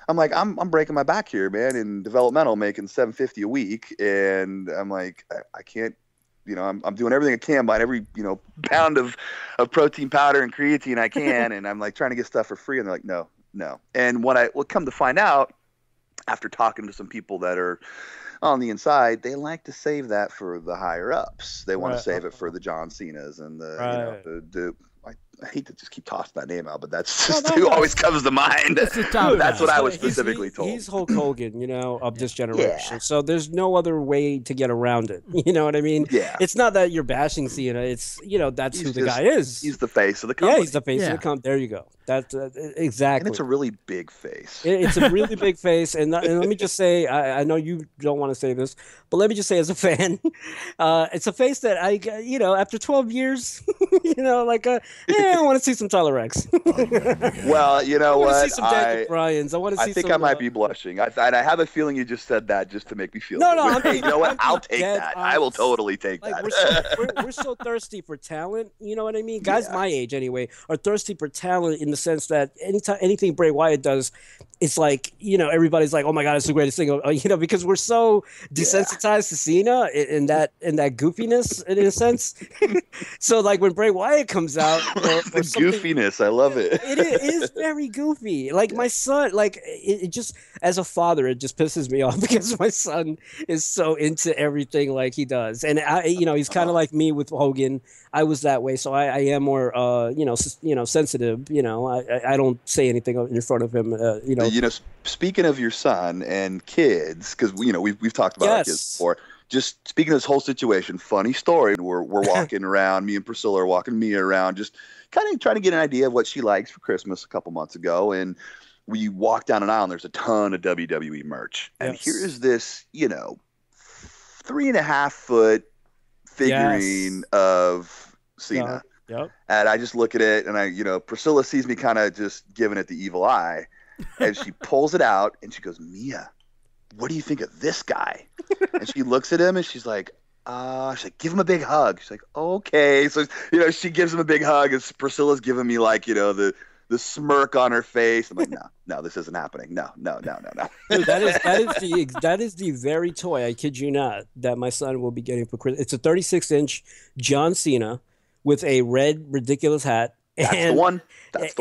I'm like, I'm breaking my back here, man, in developmental, making $750 a week, and I'm like, I can't. I'm doing everything I can, buying every pound of protein powder and creatine I can, and I'm like trying to get stuff for free, and they're like, no. And what come to find out after talking to some people that are on the inside, they like to save that for the higher ups. They want to save it for the John Cenas and the I hate to just keep tossing that name out, but that's just who always comes to mind. That's what I was specifically told. He's Hulk Hogan, of this generation. Yeah. So there's no other way to get around it. You know what I mean? Yeah. It's not that you're bashing Cena. It's, that's who the guy is. He's the face of the company. Yeah, he's the face of the company. There you go. That's exactly. And it's a really big face. It's a really big face. And let me just say, I know you don't want to say this, but let me just say as a fan, it's a face that after 12 years, I want to see some Tyler Reks. Well, you know what? I want to see some Daniel Bryans. I think I might be blushing. I have a feeling you just said that just to make me feel good. Hey, you know what? I'll take that. I will totally take that. We're so thirsty for talent. You know what I mean? Guys my age, anyway, are thirsty for talent in the sense that anything Bray Wyatt does, it's like, everybody's like, oh my God, it's the greatest thing. Because we're so desensitized to Cena and that goofiness in a sense. So like when Bray Wyatt comes out, the goofiness, I love it. It is very goofy. Like my son, like it just, as a father, it just pisses me off because my son is so into everything like he does, and he's kind of like me with Hogan. I was that way, so I am more sensitive. I don't say anything in front of him. Speaking of your son and kids, because we've talked about our kids before. Just speaking of this whole situation, funny story. We're walking around. Me and Priscilla are walking Mia around, just kind of trying to get an idea of what she likes for Christmas a couple months ago. And we walk down an aisle, and there's a ton of WWE merch. And here's this, 3.5-foot figurine of Cena. Yep. And I just look at it, and Priscilla sees me kind of just giving it the evil eye, and she pulls it out, and she goes, Mia, what do you think of this guy? And she looks at him, and she's like, give him a big hug. She's like, okay. So, she gives him a big hug, and Priscilla's giving me like, the smirk on her face. I'm like, no, this isn't happening. No. Dude, that is the very toy, I kid you not, that my son will be getting for Christmas. It's a 36-inch John Cena with a red ridiculous hat. That's the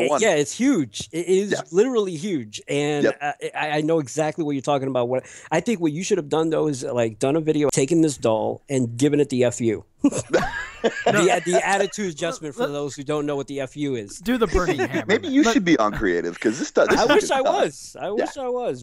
one. Yeah, it's huge. It is literally huge, and I know exactly what you're talking about. What I think what you should have done though is like done a video, taking this doll and given it the FU. the attitude adjustment for those who don't know what the FU is. Do the burning hammer. Maybe you should be on creative because this stuff. I wish I was.